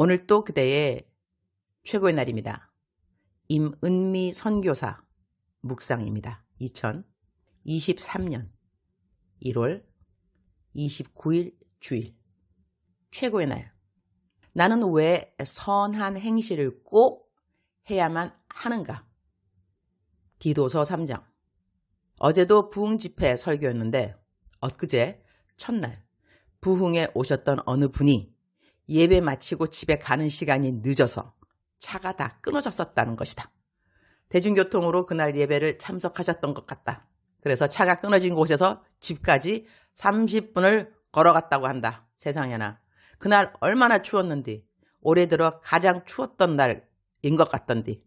오늘 또 그대의 최고의 날입니다. 임은미 선교사 묵상입니다. 2023년 1월 29일 주일 최고의 날. 나는 왜 선한 행실을 꼭 해야만 하는가? 디도서 3장. 어제도 부흥 집회 설교였는데 엊그제 첫날 부흥에 오셨던 어느 분이 예배 마치고 집에 가는 시간이 늦어서 차가 다 끊어졌었다는 것이다. 대중교통으로 그날 예배를 참석하셨던 것 같다. 그래서 차가 끊어진 곳에서 집까지 30분을 걸어갔다고 한다. 세상에나. 그날 얼마나 추웠는디. 올해 들어 가장 추웠던 날인 것 같던디.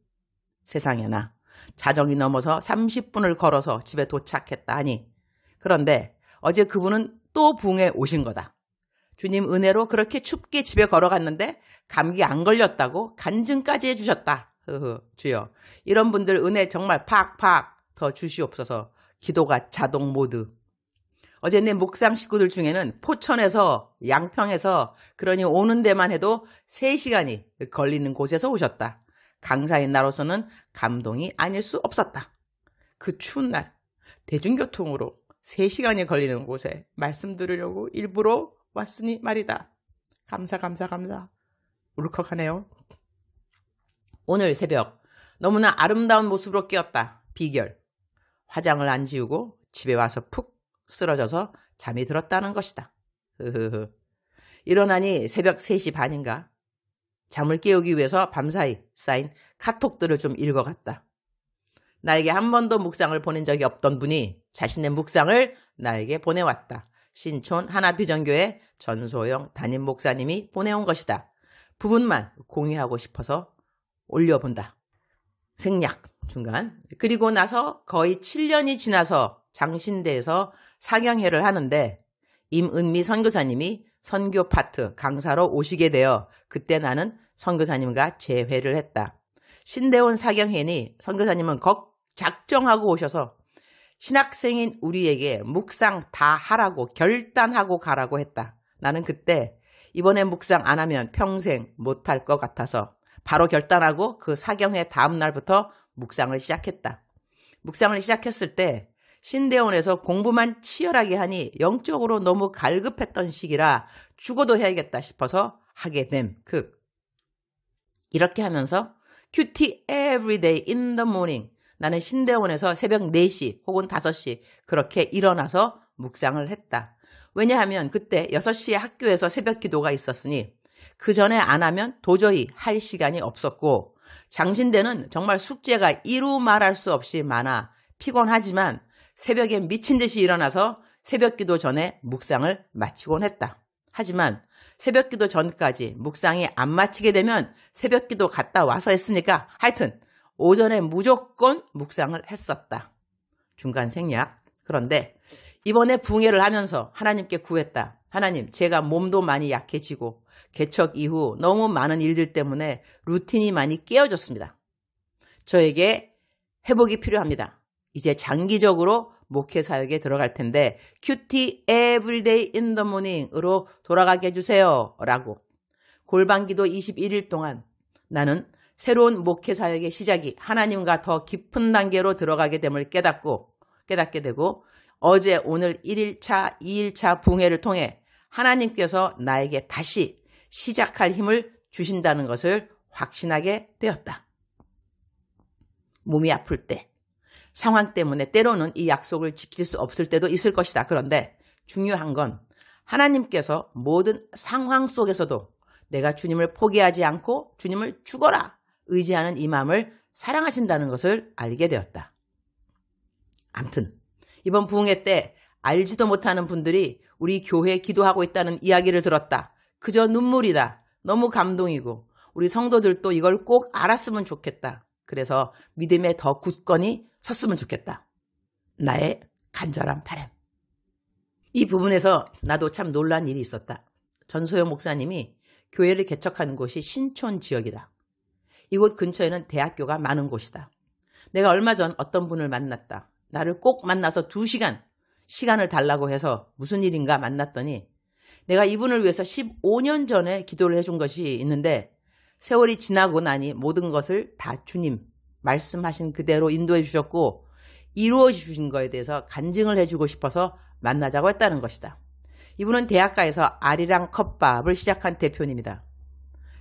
세상에나. 자정이 넘어서 30분을 걸어서 집에 도착했다 하니. 그런데 어제 그분은 또 부흥에 오신 거다. 주님 은혜로 그렇게 춥게 집에 걸어갔는데 감기 안 걸렸다고 간증까지 해주셨다. 주여. 이런 분들 은혜 정말 팍팍 더 주시옵소서. 기도가 자동 모드. 어제 내 묵상 식구들 중에는 포천에서 양평에서 그러니 오는 데만 해도 3시간이 걸리는 곳에서 오셨다. 강사인 나로서는 감동이 아닐 수 없었다. 그 추운 날 대중교통으로 3시간이 걸리는 곳에 말씀 들으려고 일부러 왔으니 말이다. 감사. 울컥하네요. 오늘 새벽 너무나 아름다운 모습으로 깨었다. 비결. 화장을 안 지우고 집에 와서 푹 쓰러져서 잠이 들었다는 것이다. 일어나니 새벽 3시 반인가. 잠을 깨우기 위해서 밤사이 쌓인 카톡들을 좀 읽어갔다. 나에게 한 번도 묵상을 보낸 적이 없던 분이 자신의 묵상을 나에게 보내왔다. 신촌 하나비전교회 전소영 담임 목사님이 보내온 것이다. 부분만 공유하고 싶어서 올려본다. 생략 중간. 그리고 나서 거의 7년이 지나서 장신대에서 사경회를 하는데 임은미 선교사님이 선교 파트 강사로 오시게 되어 그때 나는 선교사님과 재회를 했다. 신대원 사경회니 선교사님은 작정하고 오셔서 신학생인 우리에게 묵상 다 하라고 결단하고 가라고 했다. 나는 그때 이번에 묵상 안 하면 평생 못할 것 같아서 바로 결단하고 그 사경회 다음 날부터 묵상을 시작했다. 묵상을 시작했을 때 신대원에서 공부만 치열하게 하니 영적으로 너무 갈급했던 시기라 죽어도 해야겠다 싶어서 하게 됨. 이렇게 하면서 큐티 everyday in the morning. 나는 신대원에서 새벽 4시 혹은 5시 그렇게 일어나서 묵상을 했다. 왜냐하면 그때 6시에 학교에서 새벽 기도가 있었으니 그 전에 안 하면 도저히 할 시간이 없었고 장신대는 정말 숙제가 이루 말할 수 없이 많아 피곤하지만 새벽에 미친 듯이 일어나서 새벽 기도 전에 묵상을 마치곤 했다. 하지만 새벽 기도 전까지 묵상이 안 마치게 되면 새벽 기도 갔다 와서 했으니까 하여튼 오전에 무조건 묵상을 했었다. 중간 생략. 그런데 이번에 부흥회를 하면서 하나님께 구했다. 하나님, 제가 몸도 많이 약해지고 개척 이후 너무 많은 일들 때문에 루틴이 많이 깨어졌습니다. 저에게 회복이 필요합니다. 이제 장기적으로 목회 사역에 들어갈 텐데 큐티 everyday in the morning으로 돌아가게 해주세요. 라고. 골방기도 21일 동안 나는 새로운 목회 사역의 시작이 하나님과 더 깊은 단계로 들어가게 됨을 깨닫게 되고 어제 오늘 1일차, 2일차 부흥회를 통해 하나님께서 나에게 다시 시작할 힘을 주신다는 것을 확신하게 되었다. 몸이 아플 때, 상황 때문에 때로는 이 약속을 지킬 수 없을 때도 있을 것이다. 그런데 중요한 건 하나님께서 모든 상황 속에서도 내가 주님을 포기하지 않고 주님을 죽어라 의지하는 이 마음을 사랑하신다는 것을 알게 되었다. 아무튼 이번 부흥회 때 알지도 못하는 분들이 우리 교회에 기도하고 있다는 이야기를 들었다. 그저 눈물이다. 너무 감동이고 우리 성도들도 이걸 꼭 알았으면 좋겠다. 그래서 믿음에 더 굳건히 섰으면 좋겠다. 나의 간절한 바람. 이 부분에서 나도 참 놀란 일이 있었다. 전소영 목사님이 교회를 개척하는 곳이 신촌 지역이다. 이곳 근처에는 대학교가 많은 곳이다. 내가 얼마 전 어떤 분을 만났다. 나를 꼭 만나서 2시간 시간을 달라고 해서 무슨 일인가 만났더니 내가 이분을 위해서 15년 전에 기도를 해준 것이 있는데 세월이 지나고 나니 모든 것을 다 주님 말씀하신 그대로 인도해 주셨고 이루어 주신 거에 대해서 간증을 해주고 싶어서 만나자고 했다는 것이다. 이분은 대학가에서 아리랑 컵밥을 시작한 대표님이다.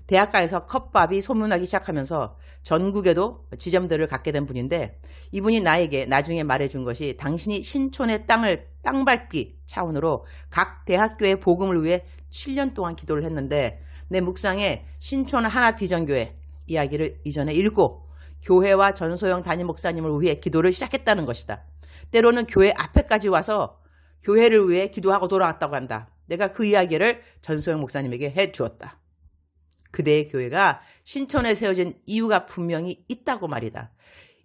대학가에서 컵밥이 소문나기 시작하면서 전국에도 지점들을 갖게 된 분인데 이분이 나에게 나중에 말해준 것이 당신이 신촌의 땅을 땅밟기 차원으로 각 대학교의 복음을 위해 7년 동안 기도를 했는데 내 묵상에 신촌 하나비전교회 이야기를 이전에 읽고 교회와 전소영 담임 목사님을 위해 기도를 시작했다는 것이다. 때로는 교회 앞에까지 와서 교회를 위해 기도하고 돌아왔다고 한다. 내가 그 이야기를 전소영 목사님에게 해주었다. 그대의 교회가 신촌에 세워진 이유가 분명히 있다고 말이다.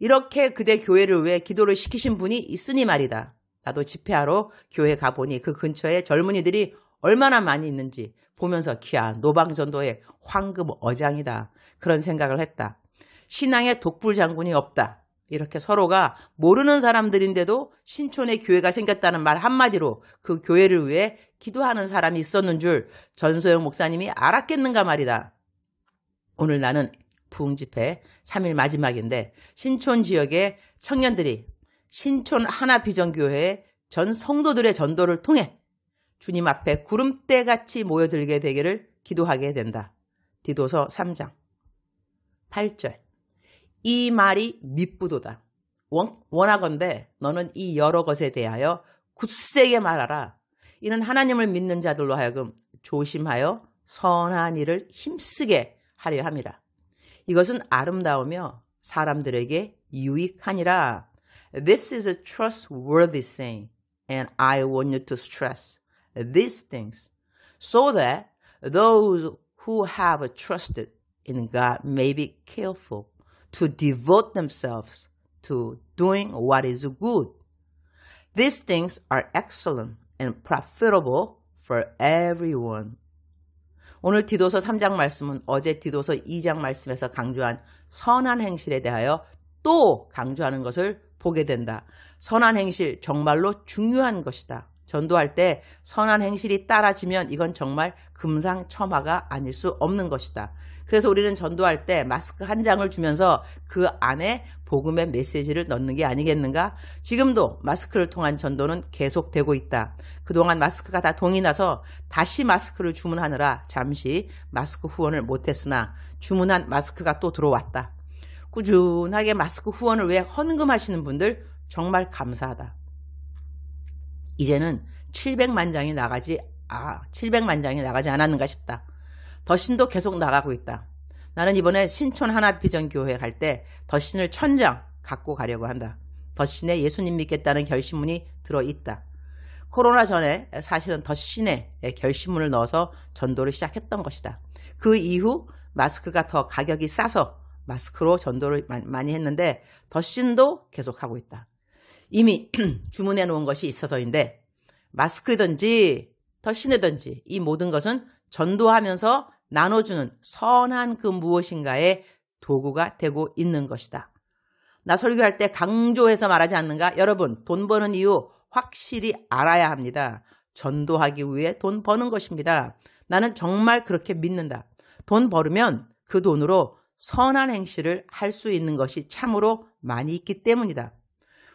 이렇게 그대 교회를 위해 기도를 시키신 분이 있으니 말이다. 나도 집회하러 교회 가보니 그 근처에 젊은이들이 얼마나 많이 있는지 보면서 기아 노방전도의 황금 어장이다. 그런 생각을 했다. 신앙에 독불장군이 없다. 이렇게 서로가 모르는 사람들인데도 신촌에 교회가 생겼다는 말 한마디로 그 교회를 위해 기도하는 사람이 있었는 줄 전소영 목사님이 알았겠는가 말이다. 오늘 나는 부흥집회 3일 마지막인데 신촌 지역의 청년들이 신촌 하나비전교회의 전 성도들의 전도를 통해 주님 앞에 구름대같이 모여들게 되기를 기도하게 된다. 디도서 3장 8절 이 말이 밉부도다. 원하건대 너는 이 여러 것에 대하여 굳세게 말하라. 이는 하나님을 믿는 자들로 하여금 조심하여 선한 일을 힘쓰게 하려 함이라. 이것은 아름다우며 사람들에게 유익하니라. This is a trustworthy saying, and I want you to stress these things, so that those who have trusted in God may be careful to devote themselves to doing what is good. These things are excellent and profitable for everyone. 오늘 디도서 3장 말씀은 어제 디도서 2장 말씀에서 강조한 선한 행실에 대하여 또 강조하는 것을 보게 된다. 선한 행실 정말로 중요한 것이다. 전도할 때 선한 행실이 따라지면 이건 정말 금상첨화가 아닐 수 없는 것이다. 그래서 우리는 전도할 때 마스크 한 장을 주면서 그 안에 복음의 메시지를 넣는 게 아니겠는가? 지금도 마스크를 통한 전도는 계속되고 있다. 그동안 마스크가 다 동이 나서 다시 마스크를 주문하느라 잠시 마스크 후원을 못했으나 주문한 마스크가 또 들어왔다. 꾸준하게 마스크 후원을 위해 헌금하시는 분들 정말 감사하다. 이제는 700만 장이 나가지 않았는가 싶다. 덧신도 계속 나가고 있다. 나는 이번에 신촌 하나비전교회 갈 때 덧신을 1000장 갖고 가려고 한다. 덧신에 예수님 믿겠다는 결심문이 들어있다. 코로나 전에 사실은 덧신에 결심문을 넣어서 전도를 시작했던 것이다. 그 이후 마스크가 더 가격이 싸서 마스크로 전도를 많이 했는데 덧신도 계속하고 있다. 이미 주문해 놓은 것이 있어서인데 마스크든지 덧신이든지 이 모든 것은 전도하면서 나눠주는 선한 그 무엇인가의 도구가 되고 있는 것이다. 나 설교할 때 강조해서 말하지 않는가? 여러분, 돈 버는 이유 확실히 알아야 합니다. 전도하기 위해 돈 버는 것입니다. 나는 정말 그렇게 믿는다. 돈 벌으면 그 돈으로 선한 행실을 할 수 있는 것이 참으로 많이 있기 때문이다.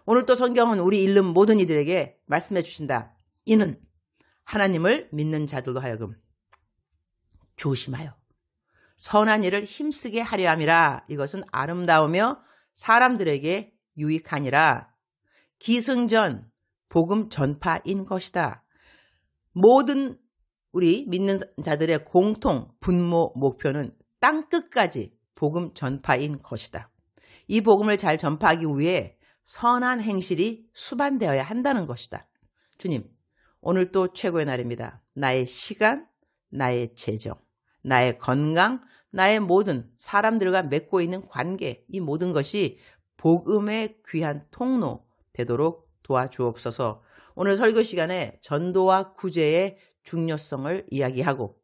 오늘 또 성경은 우리 읽는 모든 이들에게 말씀해 주신다. 이는 하나님을 믿는 자들로 하여금 조심하여 선한 일을 힘쓰게 하려 함이라. 이것은 아름다우며 사람들에게 유익하니라. 기승전 복음 전파인 것이다. 모든 우리 믿는 자들의 공통 분모 목표는 땅끝까지 복음 전파인 것이다. 이 복음을 잘 전파하기 위해 선한 행실이 수반되어야 한다는 것이다. 주님, 오늘 또 최고의 날입니다. 나의 시간, 나의 재정, 나의 건강, 나의 모든 사람들과 맺고 있는 관계, 이 모든 것이 복음의 귀한 통로 되도록 도와주옵소서. 오늘 설교 시간에 전도와 구제의 중요성을 이야기하고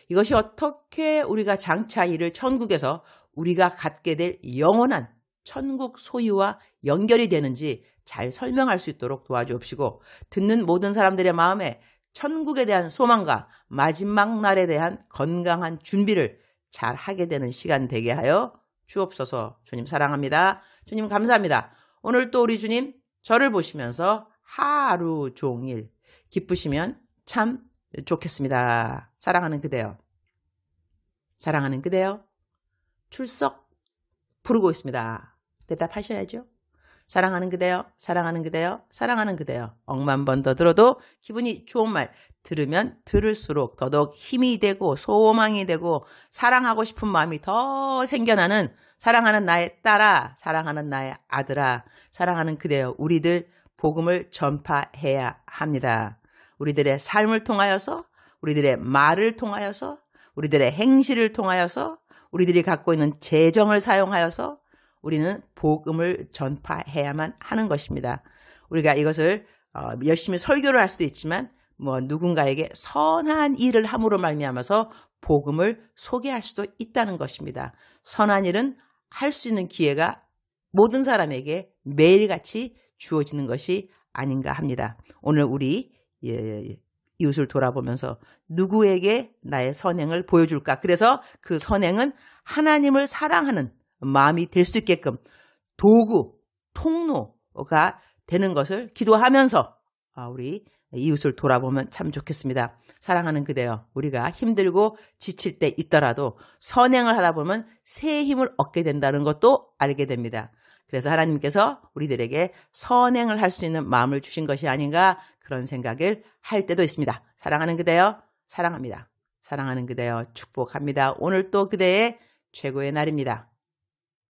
이것이 어떻게 우리가 장차 이를 천국에서 우리가 갖게 될 영원한 천국 소유와 연결이 되는지 잘 설명할 수 있도록 도와주옵시고 듣는 모든 사람들의 마음에 천국에 대한 소망과 마지막 날에 대한 건강한 준비를 잘 하게 되는 시간 되게 하여 주옵소서. 주님 사랑합니다. 주님 감사합니다. 오늘 또 우리 주님 저를 보시면서 하루 종일 기쁘시면 참 좋겠습니다. 사랑하는 그대여. 사랑하는 그대여. 출석 부르고 있습니다. 대답하셔야죠. 사랑하는 그대여, 사랑하는 그대여, 사랑하는 그대여. 억만 번 더 들어도 기분이 좋은 말 들으면 들을수록 더더욱 힘이 되고 소망이 되고 사랑하고 싶은 마음이 더 생겨나는 사랑하는 나의 딸아, 사랑하는 나의 아들아, 사랑하는 그대여. 우리들 복음을 전파해야 합니다. 우리들의 삶을 통하여서, 우리들의 말을 통하여서, 우리들의 행실을 통하여서, 우리들이 갖고 있는 재정을 사용하여서 우리는 복음을 전파해야만 하는 것입니다. 우리가 이것을 열심히 설교를 할 수도 있지만 누군가에게 선한 일을 함으로 말미암아서 복음을 소개할 수도 있다는 것입니다. 선한 일은 할 수 있는 기회가 모든 사람에게 매일같이 주어지는 것이 아닌가 합니다. 오늘 우리 이웃을 돌아보면서 누구에게 나의 선행을 보여줄까? 그래서 그 선행은 하나님을 사랑하는 마음이 될 수 있게끔 도구, 통로가 되는 것을 기도하면서 우리 이웃을 돌아보면 참 좋겠습니다. 사랑하는 그대여, 우리가 힘들고 지칠 때 있더라도 선행을 하다 보면 새 힘을 얻게 된다는 것도 알게 됩니다. 그래서 하나님께서 우리들에게 선행을 할 수 있는 마음을 주신 것이 아닌가 그런 생각을 할 때도 있습니다. 사랑하는 그대여, 사랑합니다. 사랑하는 그대여, 축복합니다. 오늘 또 그대의 최고의 날입니다.